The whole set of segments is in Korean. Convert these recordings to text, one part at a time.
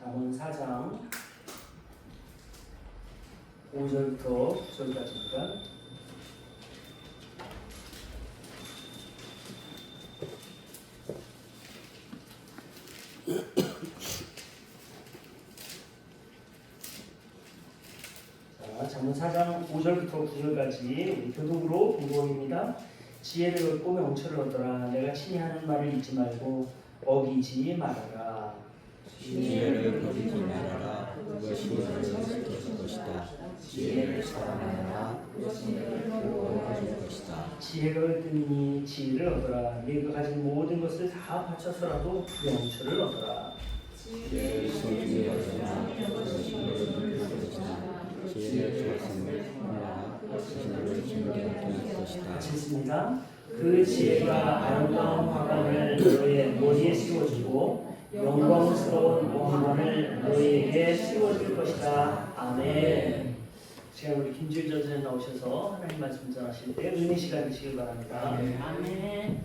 잠언 4장 5절부터 9절까지입니다. 잠언 4장 5절부터 9절까지 교독으로 공부입니다. 지혜를 얻고 명철을 얻어라. 내가 친히 하는 말을 잊지 말고 어기지 말아라. 지혜를 버리지 말아라. 그것이 너를 지킬 것이다. 지혜를 사랑하라. 그것이 너를 구원할 것이다. 지혜가 얻으니 지혜를 얻어라. 네가 가진 모든 것을 다 바쳐서라도 명철을 얻어라. 지혜를 소중히 여기라. 그것이 너를 높일 것이다. 지혜를 좋아함을 하라. 그것이 너를 지혜롭게 할 것이다. 같이 읽습니다. 그 지혜가 아름다운 화관을 너의 머리에 씌워주고 영광스러운 왕관을 너희에게 씌워줄 것이다. 아멘. 제가 우리 김지율 전사님 나오셔서 하나님 말씀 전하실 때 은혜 시간 되시길 바랍니다. 아멘.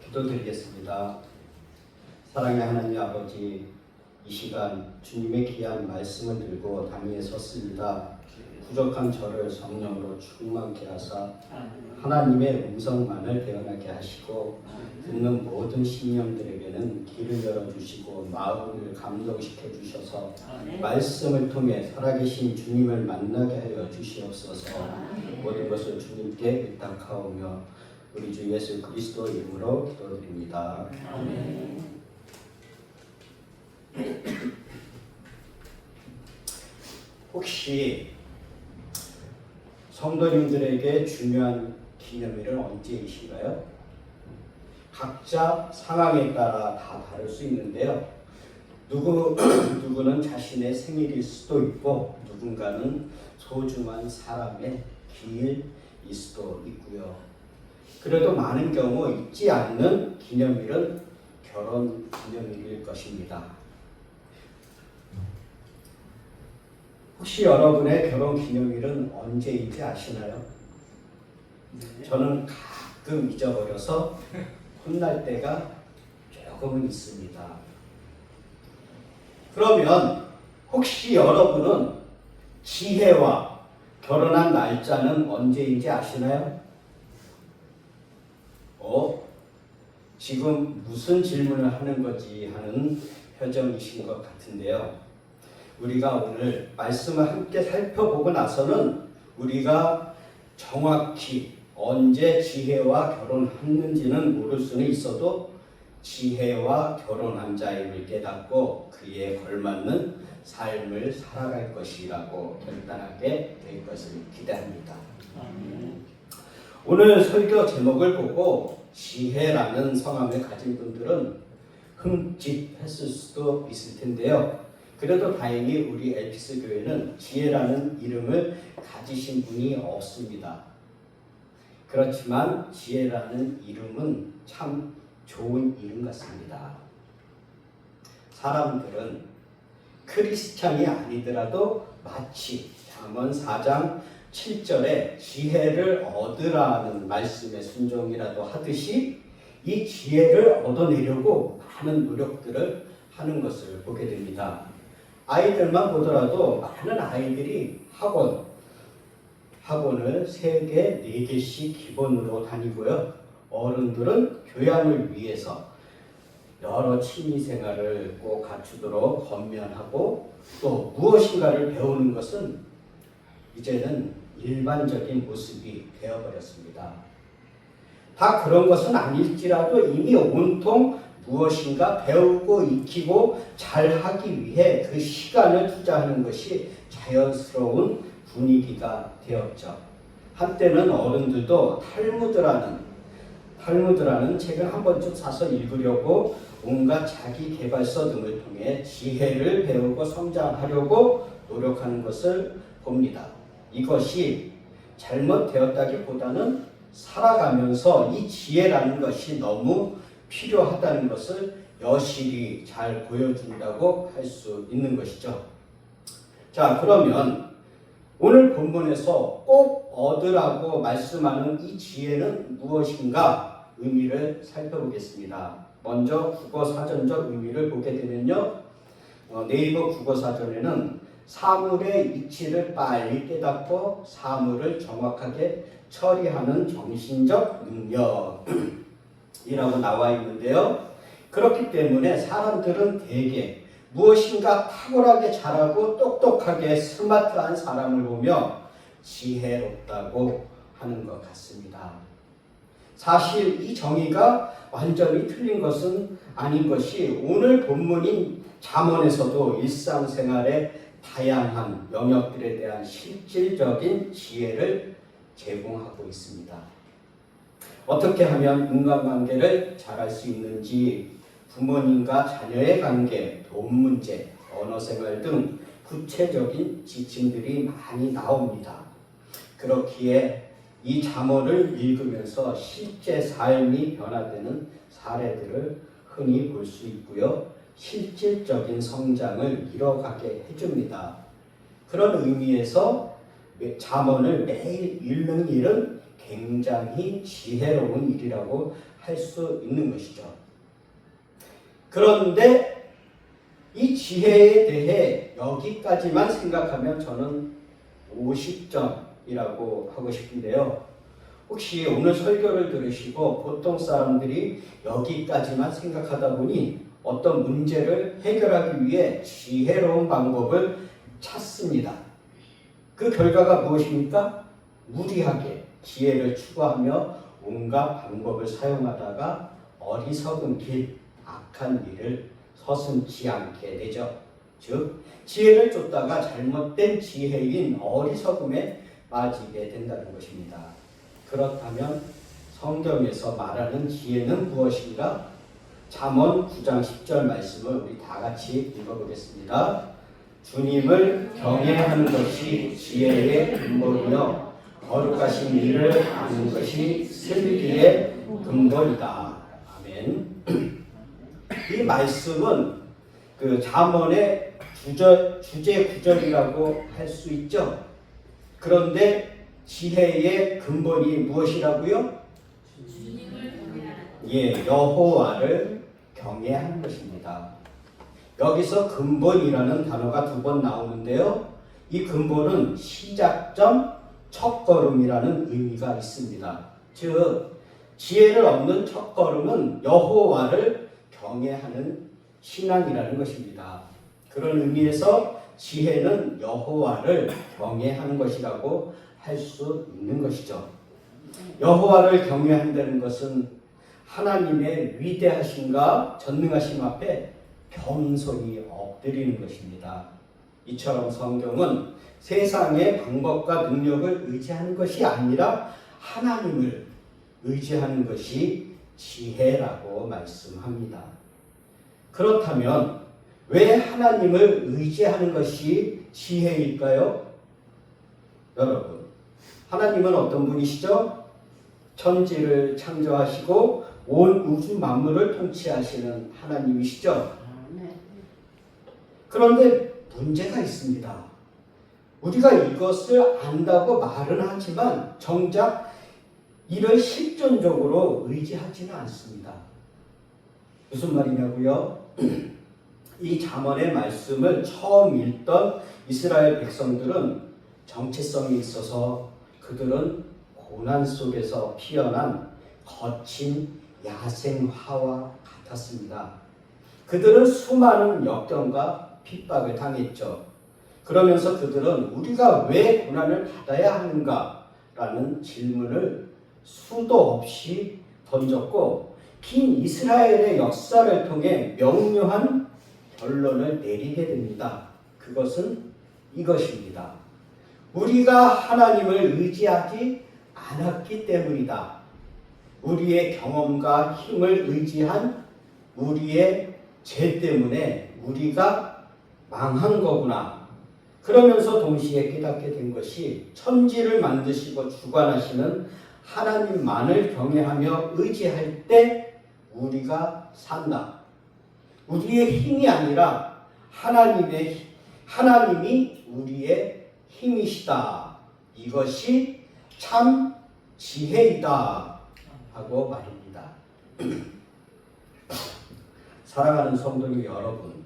기도드리겠습니다. 사랑의 하나님 아버지, 이 시간 주님의 귀한 말씀을 들고 담위에 섰습니다. 부족한 저를 성령으로 충만케 하사 하나님의 음성만을 대언하게 하시고 듣는 모든 심령들에게는 길을 열어주시고 마음을 감동시켜 주셔서 말씀을 통해 살아계신 주님을 만나게 하여 주시옵소서. 모든 것을 주님께 부탁하오며 우리 주 예수 그리스도 이름으로 기도드립니다. 아멘. 혹시 성도님들에게 중요한 기념일은 언제이신가요? 각자 상황에 따라 다 다를 수 있는데요. 누구는 자신의 생일일 수도 있고 누군가는 소중한 사람의 기일일 수도 있고요. 그래도 많은 경우 잊지 않는 기념일은 결혼 기념일일 것입니다. 혹시 여러분의 결혼 기념일은 언제인지 아시나요? 저는 가끔 잊어버려서 혼날 때가 조금은 있습니다. 그러면 혹시 여러분은 지혜와 결혼한 날짜는 언제인지 아시나요? 지금 무슨 질문을 하는 거지 하는 표정이신 것 같은데요. 우리가 오늘 말씀을 함께 살펴보고 나서는 우리가 정확히 언제 지혜와 결혼했는지는 모를 수는 있어도 지혜와 결혼한 자임을 깨닫고 그에 걸맞는 삶을 살아갈 것이라고 결단하게 될 것을 기대합니다. 오늘 설교 제목을 보고 지혜라는 성함을 가진 분들은 흠칫했을 수도 있을 텐데요. 그래도 다행히 우리 엘피스 교회는 지혜라는 이름을 가지신 분이 없습니다. 그렇지만 지혜라는 이름은 참 좋은 이름 같습니다. 사람들은 크리스찬이 아니더라도 마치 잠언 4장 7절에 지혜를 얻으라는 말씀의 순종이라도 하듯이 이 지혜를 얻어내려고 많은 노력들을 하는 것을 보게 됩니다. 아이들만 보더라도 많은 아이들이 학원을 3개, 4개씩 기본으로 다니고요. 어른들은 교양을 위해서 여러 취미생활을 꼭 갖추도록 권면하고 또 무엇인가를 배우는 것은 이제는 일반적인 모습이 되어버렸습니다. 다 그런 것은 아닐지라도 이미 온통 무엇인가 배우고 익히고 잘하기 위해 그 시간을 투자하는 것이 자연스러운 분위기가 되었죠. 한때는 어른들도 탈무드라는 책을 한 번쯤 사서 읽으려고 온갖 자기 개발서 등을 통해 지혜를 배우고 성장하려고 노력하는 것을 봅니다. 이것이 잘못되었다기보다는 살아가면서 이 지혜라는 것이 너무 필요하다는 것을 여실히 잘 보여준다고 할 수 있는 것이죠. 자, 그러면 오늘 본문에서 꼭 얻으라고 말씀하는 이 지혜는 무엇인가 의미를 살펴보겠습니다. 먼저 국어사전적 의미를 보게 되면요. 네이버 국어사전에는 사물의 이치를 빨리 깨닫고 사물을 정확하게 처리하는 정신적 능력이라고 나와 있는데요. 그렇기 때문에 사람들은 대개 무엇인가 탁월하게 잘하고 똑똑하게 스마트한 사람을 보며 지혜롭다고 하는 것 같습니다. 사실 이 정의가 완전히 틀린 것은 아닌 것이 오늘 본문인 잠언에서도 일상생활의 다양한 영역들에 대한 실질적인 지혜를 제공하고 있습니다. 어떻게 하면 인간관계를 잘할 수 있는지, 부모님과 자녀의 관계, 돈 문제, 언어생활 등 구체적인 지침들이 많이 나옵니다. 그렇기에 이 잠언을 읽으면서 실제 삶이 변화되는 사례들을 흔히 볼 수 있고요. 실질적인 성장을 이뤄가게 해줍니다. 그런 의미에서 잠언을 매일 읽는 일은 굉장히 지혜로운 일이라고 할 수 있는 것이죠. 그런데 이 지혜에 대해 여기까지만 생각하면 저는 50점이라고 하고 싶은데요. 혹시 오늘 설교를 들으시고 보통 사람들이 여기까지만 생각하다 보니 어떤 문제를 해결하기 위해 지혜로운 방법을 찾습니다. 그 결과가 무엇입니까? 무리하게 지혜를 추구하며 온갖 방법을 사용하다가 어리석은 길, 악한 일을 서슴지 않게 되죠. 즉, 지혜를 쫓다가 잘못된 지혜인 어리석음에 빠지게 된다는 것입니다. 그렇다면 성경에서 말하는 지혜는 무엇인가? 잠언 9장 10절 말씀을 우리 다 같이 읽어보겠습니다. 주님을 경외하는 것이 지혜의 근본이며 거룩하신 일을 아는 것이 슬기의 근본이다. 아멘. 이 말씀은 그 잠언의 주제 구절이라고 할 수 있죠. 그런데 지혜의 근본이 무엇이라고요? 여호와를 경외하는 것입니다. 여기서 근본이라는 단어가 2번 나오는데요. 이 근본은 시작점, 첫걸음이라는 의미가 있습니다. 즉, 지혜를 얻는 첫걸음은 여호와를 경외하는 신앙이라는 것입니다. 그런 의미에서 지혜는 여호와를 경외하는 것이라고 할 수 있는 것이죠. 여호와를 경외한다는 것은 하나님의 위대하심과 전능하심 앞에 겸손히 엎드리는 것입니다. 이처럼 성경은 세상의 방법과 능력을 의지하는 것이 아니라 하나님을 의지하는 것이 지혜라고 말씀합니다. 그렇다면 왜 하나님을 의지하는 것이 지혜일까요? 여러분, 하나님은 어떤 분이시죠? 천지를 창조하시고 온 우주 만물을 통치하시는 하나님이시죠? 그런데 문제가 있습니다. 우리가 이것을 안다고 말은 하지만 정작 이를 실존적으로 의지하지는 않습니다. 무슨 말이냐고요? 이 잠언의 말씀을 처음 읽던 이스라엘 백성들은 정체성이 있어서 그들은 고난 속에서 피어난 거친 야생화와 같았습니다. 그들은 수많은 역경과 핍박을 당했죠. 그러면서 그들은 우리가 왜 고난을 받아야 하는가라는 질문을 수도 없이 던졌고 긴 이스라엘의 역사를 통해 명료한 결론을 내리게 됩니다. 그것은 이것입니다. 우리가 하나님을 의지하지 않았기 때문이다. 우리의 경험과 힘을 의지한 우리의 죄 때문에 우리가 망한 거구나. 그러면서 동시에 깨닫게 된 것이 천지를 만드시고 주관하시는 하나님만을 경외하며 의지할 때 우리가 산다. 우리의 힘이 아니라 하나님이 우리의 힘이시다. 이것이 참 지혜이다. 하고 말입니다. 사랑하는 성도님 여러분,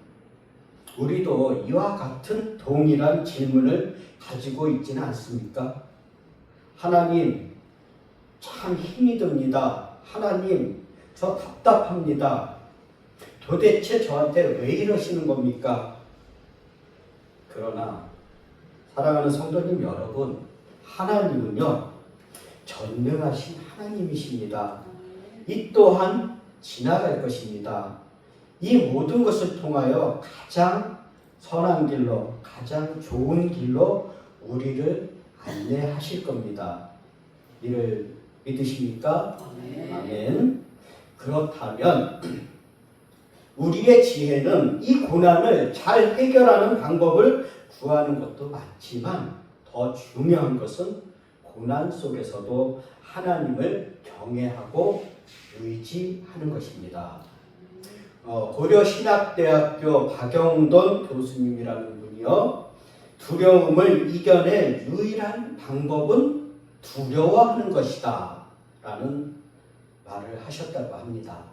우리도 이와 같은 동일한 질문을 가지고 있지는 않습니까? 하나님, 참 힘이 듭니다. 하나님, 저 답답합니다. 도대체 저한테 왜 이러시는 겁니까? 그러나 사랑하는 성도님 여러분, 하나님은요 전능하신 하나님이십니다. 이 또한 지나갈 것입니다. 이 모든 것을 통하여 가장 선한 길로, 가장 좋은 길로 우리를 안내하실 겁니다. 이를 믿으십니까? 아멘. 그렇다면 우리의 지혜는 이 고난을 잘 해결하는 방법을 구하는 것도 맞지만 더 중요한 것은 고난 속에서도 하나님을 경외하고 의지하는 것입니다. 고려신학대학교 박영돈 교수님이라는 분이요, 두려움을 이겨낼 유일한 방법은 두려워하는 것이다 라는 말을 하셨다고 합니다.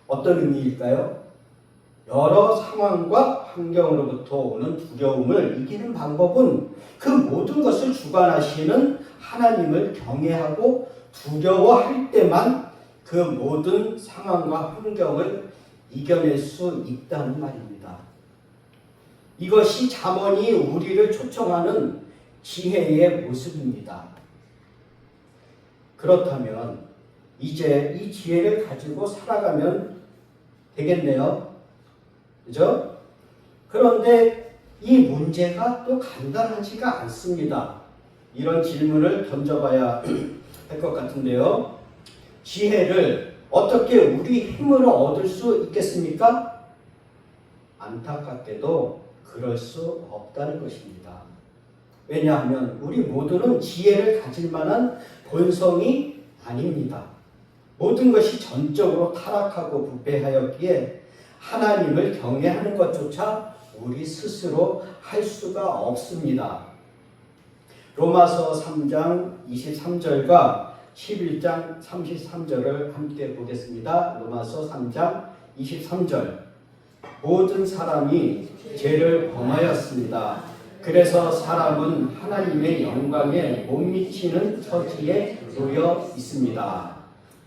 어떤 의미일까요? 여러 상황과 환경으로부터 오는 두려움을 이기는 방법은 그 모든 것을 주관하시는 하나님을 경외하고 두려워할 때만 그 모든 상황과 환경을 이겨낼 수 있다는 말입니다. 이것이 잠언이 우리를 초청하는 지혜의 모습입니다. 그렇다면 이제 이 지혜를 가지고 살아가면 되겠네요. 그죠? 그런데 이 문제가 또 간단하지가 않습니다. 이런 질문을 던져봐야 할 것 같은데요. 지혜를 어떻게 우리 힘으로 얻을 수 있겠습니까? 안타깝게도 그럴 수 없다는 것입니다. 왜냐하면 우리 모두는 지혜를 가질 만한 본성이 아닙니다. 모든 것이 전적으로 타락하고 부패하였기에 하나님을 경외하는 것조차 우리 스스로 할 수가 없습니다. 로마서 3장 23절과 11장 33절을 함께 보겠습니다. 로마서 3장 23절. 모든 사람이 죄를 범하였습니다. 그래서 사람은 하나님의 영광에 못 미치는 처지에 놓여 있습니다.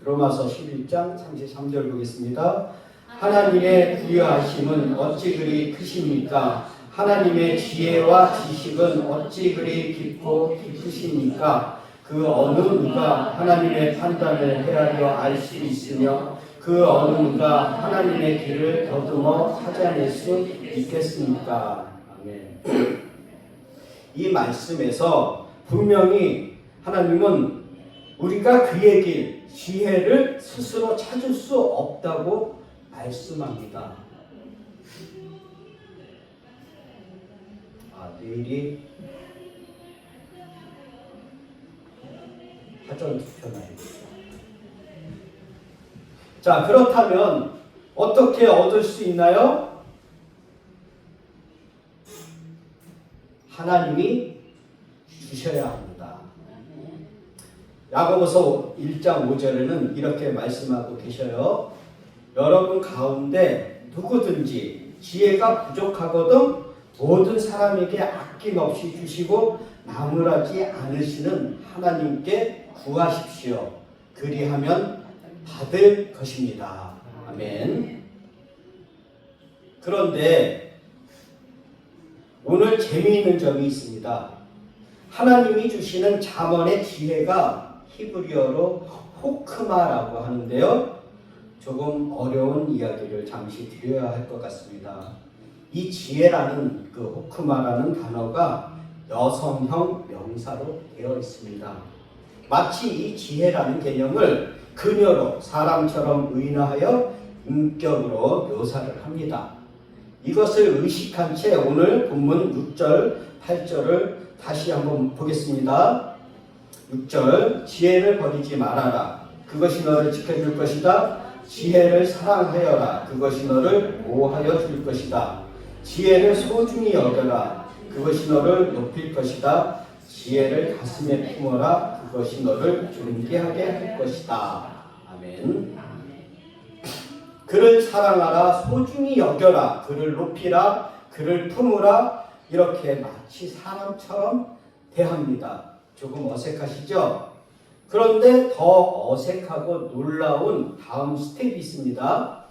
로마서 11장 33절 보겠습니다. 하나님의 부여하심은 어찌 그리 크십니까? 하나님의 지혜와 지식은 어찌 그리 깊고 깊으십니까? 그 어느 누가 하나님의 판단을 헤아려 알 수 있으며 그 어느 누가 하나님의 길을 더듬어 찾아낼 수 있겠습니까? 아멘. 이 말씀에서 분명히 하나님은 우리가 그의 길, 지혜를 스스로 찾을 수 없다고 말씀합니다. 내일이 사전 투표 날입니다. 자, 그렇다면 어떻게 얻을 수 있나요? 하나님이 주셔야 합니다. 야고보서 1장 5절에는 이렇게 말씀하고 계셔요. 여러분 가운데 누구든지 지혜가 부족하거든 모든 사람에게 아낌없이 주시고 나무라지 않으시는 하나님께 구하십시오. 그리하면 받을 것입니다. 아멘. 그런데 오늘 재미있는 점이 있습니다. 하나님이 주시는 잠언의 지혜가 히브리어로 호크마라고 하는데요. 조금 어려운 이야기를 잠시 드려야 할 것 같습니다. 이 지혜라는 그 호크마라는 단어가 여성형 명사로 되어 있습니다. 마치 이 지혜라는 개념을 그녀로 사람처럼 의인화하여 인격으로 묘사를 합니다. 이것을 의식한 채 오늘 본문 6절, 8절을 다시 한번 보겠습니다. 6절, 지혜를 버리지 말아라. 그것이 너를 지켜줄 것이다. 지혜를 사랑하여라. 그것이 너를 보호하여 줄 것이다. 지혜를 소중히 여겨라. 그것이 너를 높일 것이다. 지혜를 가슴에 품어라. 그것이 너를 존귀하게 할 것이다. 아멘. 그를 사랑하라. 소중히 여겨라. 그를 높이라. 그를 품으라. 이렇게 마치 사람처럼 대합니다. 조금 어색하시죠? 그런데 더 어색하고 놀라운 다음 스텝이 있습니다.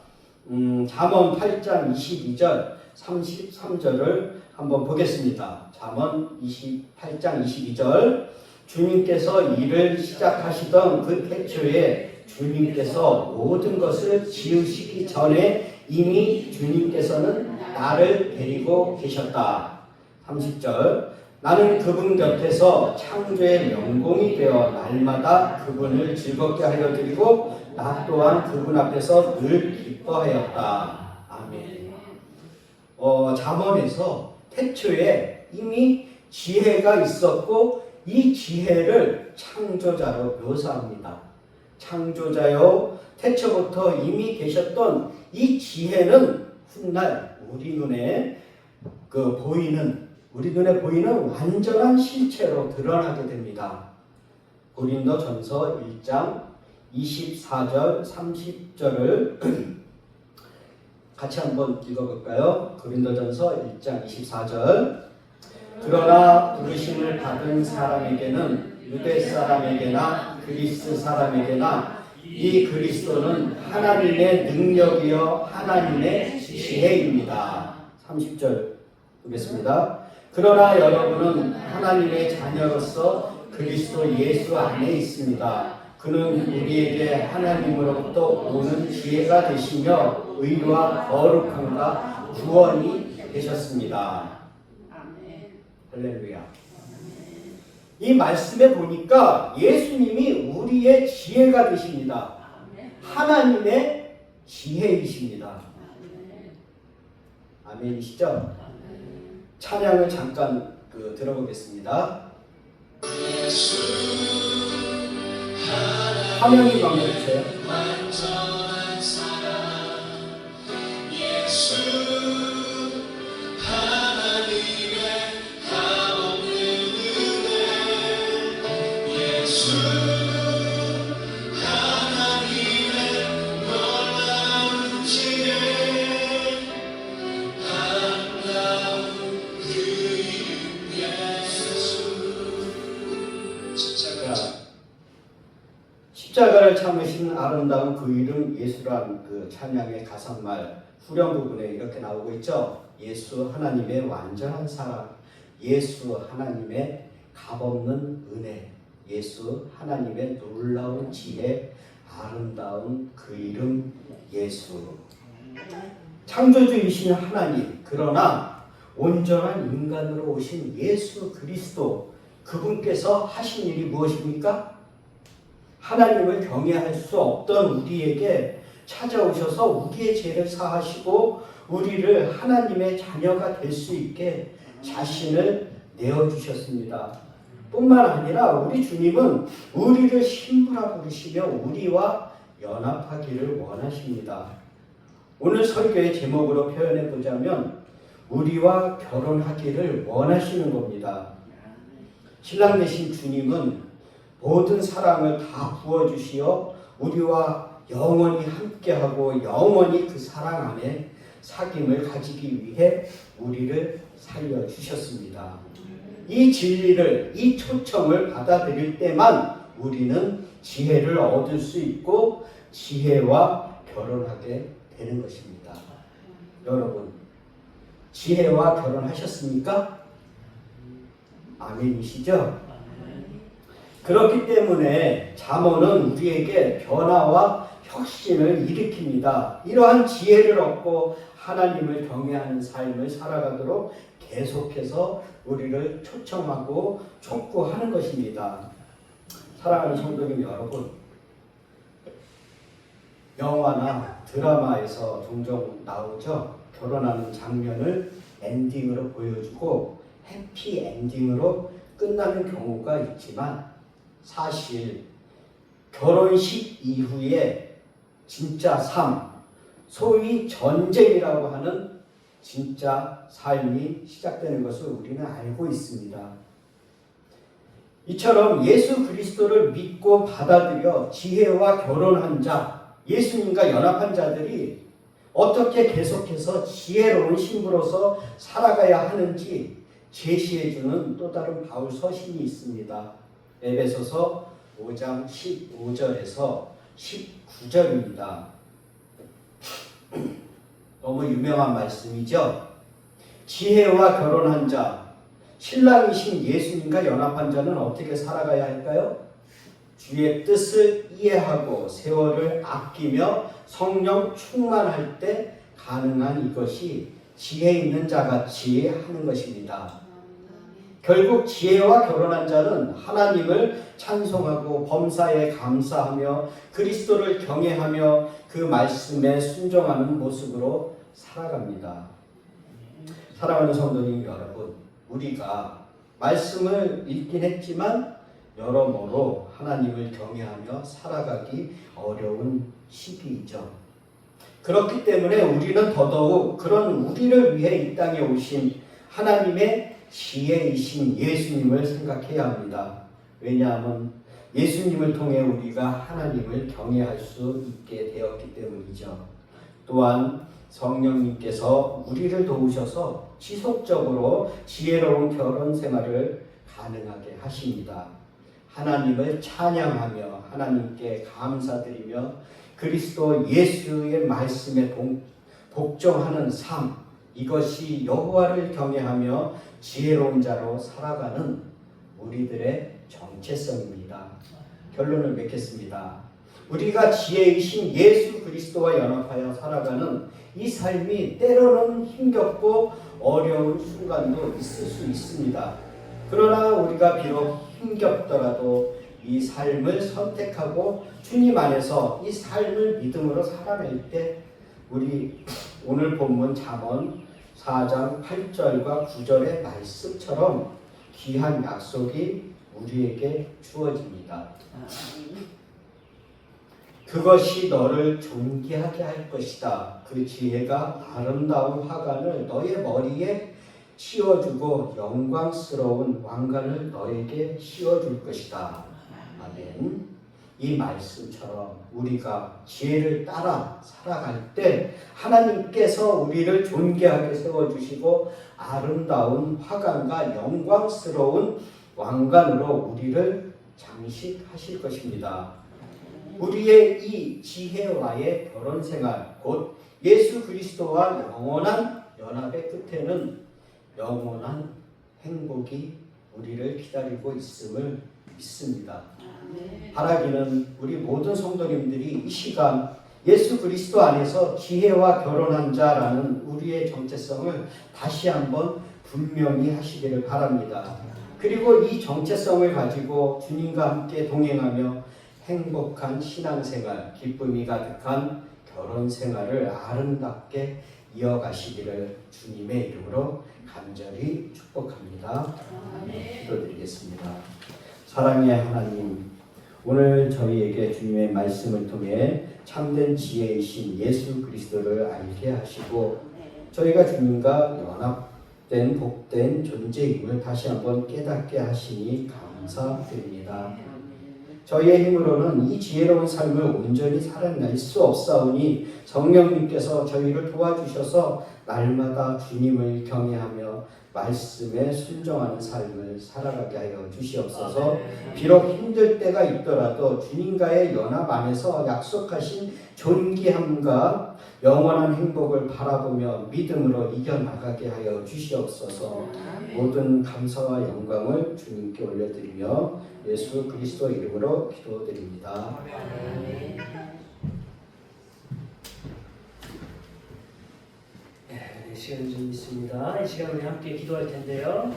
잠언 8장 22절 33절을 한번 보겠습니다. 잠언 28장 22절 주님께서 일을 시작하시던 그 태초에 주님께서 모든 것을 지으시기 전에 이미 주님께서는 나를 데리고 계셨다. 30절 나는 그분 곁에서 창조의 명공이 되어 날마다 그분을 즐겁게 하여 드리고 나 또한 그분 앞에서 늘 기뻐하였다. 아멘. 잠언에서 태초에 이미 지혜가 있었고 이 지혜를 창조자로 묘사합니다. 창조자요 태초부터 이미 계셨던 이 지혜는 훗날 우리 눈에 보이는 완전한 실체로 드러나게 됩니다. 고린도전서 1장 24절 30절을 같이 한번 읽어볼까요? 고린도전서 1장 24절 그러나 부르심을 받은 사람에게는 유대 사람에게나 그리스 사람에게나 이 그리스도는 하나님의 능력이요 하나님의 지혜입니다. 30절 보겠습니다. 그러나 여러분은 하나님의 자녀로서 그리스도 예수 안에 있습니다. 그는 우리에게 하나님으로부터 오는 지혜가 되시며 의와 거룩함과 구원이 되셨습니다. 할렐루야. 이 말씀에 보니까 예수님이 우리의 지혜가 되십니다. 하나님의 지혜이십니다. 아멘이시죠? 찬양을 잠깐 들어보겠습니다. 화면이 넘겨주세요. 십자가를 참으신 아름다운 그 이름 예수란 그 찬양의 가사말 후렴 부분에 이렇게 나오고 있죠. 예수 하나님의 완전한 사랑, 예수 하나님의 값없는 은혜, 예수 하나님의 놀라운 지혜, 아름다운 그 이름 예수. 창조주이신 하나님, 그러나 온전한 인간으로 오신 예수 그리스도, 그분께서 하신 일이 무엇입니까? 하나님을 경외할 수 없던 우리에게 찾아오셔서 우리의 죄를 사하시고 우리를 하나님의 자녀가 될 수 있게 자신을 내어주셨습니다. 뿐만 아니라 우리 주님은 우리를 신부라 부르시며 우리와 연합하기를 원하십니다. 오늘 설교의 제목으로 표현해 보자면 우리와 결혼하기를 원하시는 겁니다. 신랑 되신 주님은 모든 사랑을 다 부어주시어 우리와 영원히 함께하고 영원히 그 사랑 안에 사귐을 가지기 위해 우리를 살려주셨습니다. 이 진리를, 이 초청을 받아들일 때만 우리는 지혜를 얻을 수 있고 지혜와 결혼하게 되는 것입니다. 여러분, 지혜와 결혼하셨습니까? 아멘이시죠? 그렇기 때문에 잠언은 우리에게 변화와 혁신을 일으킵니다. 이러한 지혜를 얻고 하나님을 경외하는 삶을 살아가도록 계속해서 우리를 초청하고 촉구하는 것입니다. 사랑하는 성도님 여러분, 영화나 드라마에서 종종 나오죠. 결혼하는 장면을 엔딩으로 보여주고 해피 엔딩으로 끝나는 경우가 있지만 사실 결혼식 이후에 진짜 삶, 소위 전쟁이라고 하는 진짜 삶이 시작되는 것을 우리는 알고 있습니다. 이처럼 예수 그리스도를 믿고 받아들여 지혜와 결혼한 자, 예수님과 연합한 자들이 어떻게 계속해서 지혜로운 신부로서 살아가야 하는지 제시해주는 또 다른 바울 서신이 있습니다. 에베소서 5장 15절에서 19절입니다. 너무 유명한 말씀이죠. 지혜와 결혼한 자, 신랑이신 예수님과 연합한 자는 어떻게 살아가야 할까요? 주의 뜻을 이해하고 세월을 아끼며 성령 충만할 때 가능한 이것이 지혜 있는 자같이 하는 것입니다. 결국 지혜와 결혼한 자는 하나님을 찬송하고 범사에 감사하며 그리스도를 경외하며 그 말씀에 순종하는 모습으로 살아갑니다. 사랑하는 성도님 여러분, 우리가 말씀을 읽긴 했지만 여러모로 하나님을 경외하며 살아가기 어려운 시기이죠. 그렇기 때문에 우리는 더더욱 그런 우리를 위해 이 땅에 오신 하나님의 지혜이신 예수님을 생각해야 합니다. 왜냐하면 예수님을 통해 우리가 하나님을 경외할 수 있게 되었기 때문이죠. 또한 성령님께서 우리를 도우셔서 지속적으로 지혜로운 결혼 생활을 가능하게 하십니다. 하나님을 찬양하며 하나님께 감사드리며 그리스도 예수의 말씀에 복종하는 삶, 이것이 여호와를 경외하며 지혜로운 자로 살아가는 우리들의 정체성입니다. 결론을 맺겠습니다. 우리가 지혜이신 예수 그리스도와 연합하여 살아가는 이 삶이 때로는 힘겹고 어려운 순간도 있을 수 있습니다. 그러나 우리가 비록 힘겹더라도 이 삶을 선택하고 주님 안에서 이 삶을 믿음으로 살아낼 때 우리 오늘 본문 잠언 4장 8절과 9절의 말씀처럼 귀한 약속이 우리에게 주어집니다. 그것이 너를 존귀하게 할 것이다. 그 지혜가 아름다운 화관을 너의 머리에 씌워주고 영광스러운 왕관을 너에게 씌워줄 것이다. 아멘. 이 말씀처럼 우리가 지혜를 따라 살아갈 때 하나님께서 우리를 존귀하게 세워주시고 아름다운 화관과 영광스러운 왕관으로 우리를 장식하실 것입니다. 우리의 이 지혜와의 결혼생활, 곧 예수 그리스도와 영원한 연합의 끝에는 영원한 행복이 우리를 기다리고 있음을 믿습니다. 바라기는 우리 모든 성도님들이 이 시간 예수 그리스도 안에서 지혜와 결혼한 자라는 우리의 정체성을 다시 한번 분명히 하시기를 바랍니다. 그리고 이 정체성을 가지고 주님과 함께 동행하며 행복한 신앙생활, 기쁨이 가득한 결혼생활을 아름답게 이어가시기를 주님의 이름으로 간절히 축복합니다. 기도드리겠습니다. 사랑의 하나님, 오늘 저희에게 주님의 말씀을 통해 참된 지혜이신 예수 그리스도를 알게 하시고 저희가 주님과 연합된 복된 존재임을 다시 한번 깨닫게 하시니 감사드립니다. 저희의 힘으로는 이 지혜로운 삶을 온전히 살아낼 수 없사오니 성령님께서 저희를 도와주셔서 날마다 주님을 경외하며 말씀에 순종하는 삶을 살아가게 하여 주시옵소서. 비록 힘들 때가 있더라도 주님과의 연합 안에서 약속하신 존귀함과 영원한 행복을 바라보며 믿음으로 이겨나가게 하여 주시옵소서. 모든 감사와 영광을 주님께 올려드리며 예수 그리스도 이름으로 기도드립니다. 시간이 좀 있습니다. 이 시간 우리 함께 기도할 텐데요.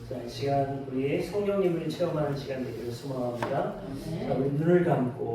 자, 이 시간 우리 성령님을 체험하는 시간 되기를 소망합니다. 자, 우리 눈을 감고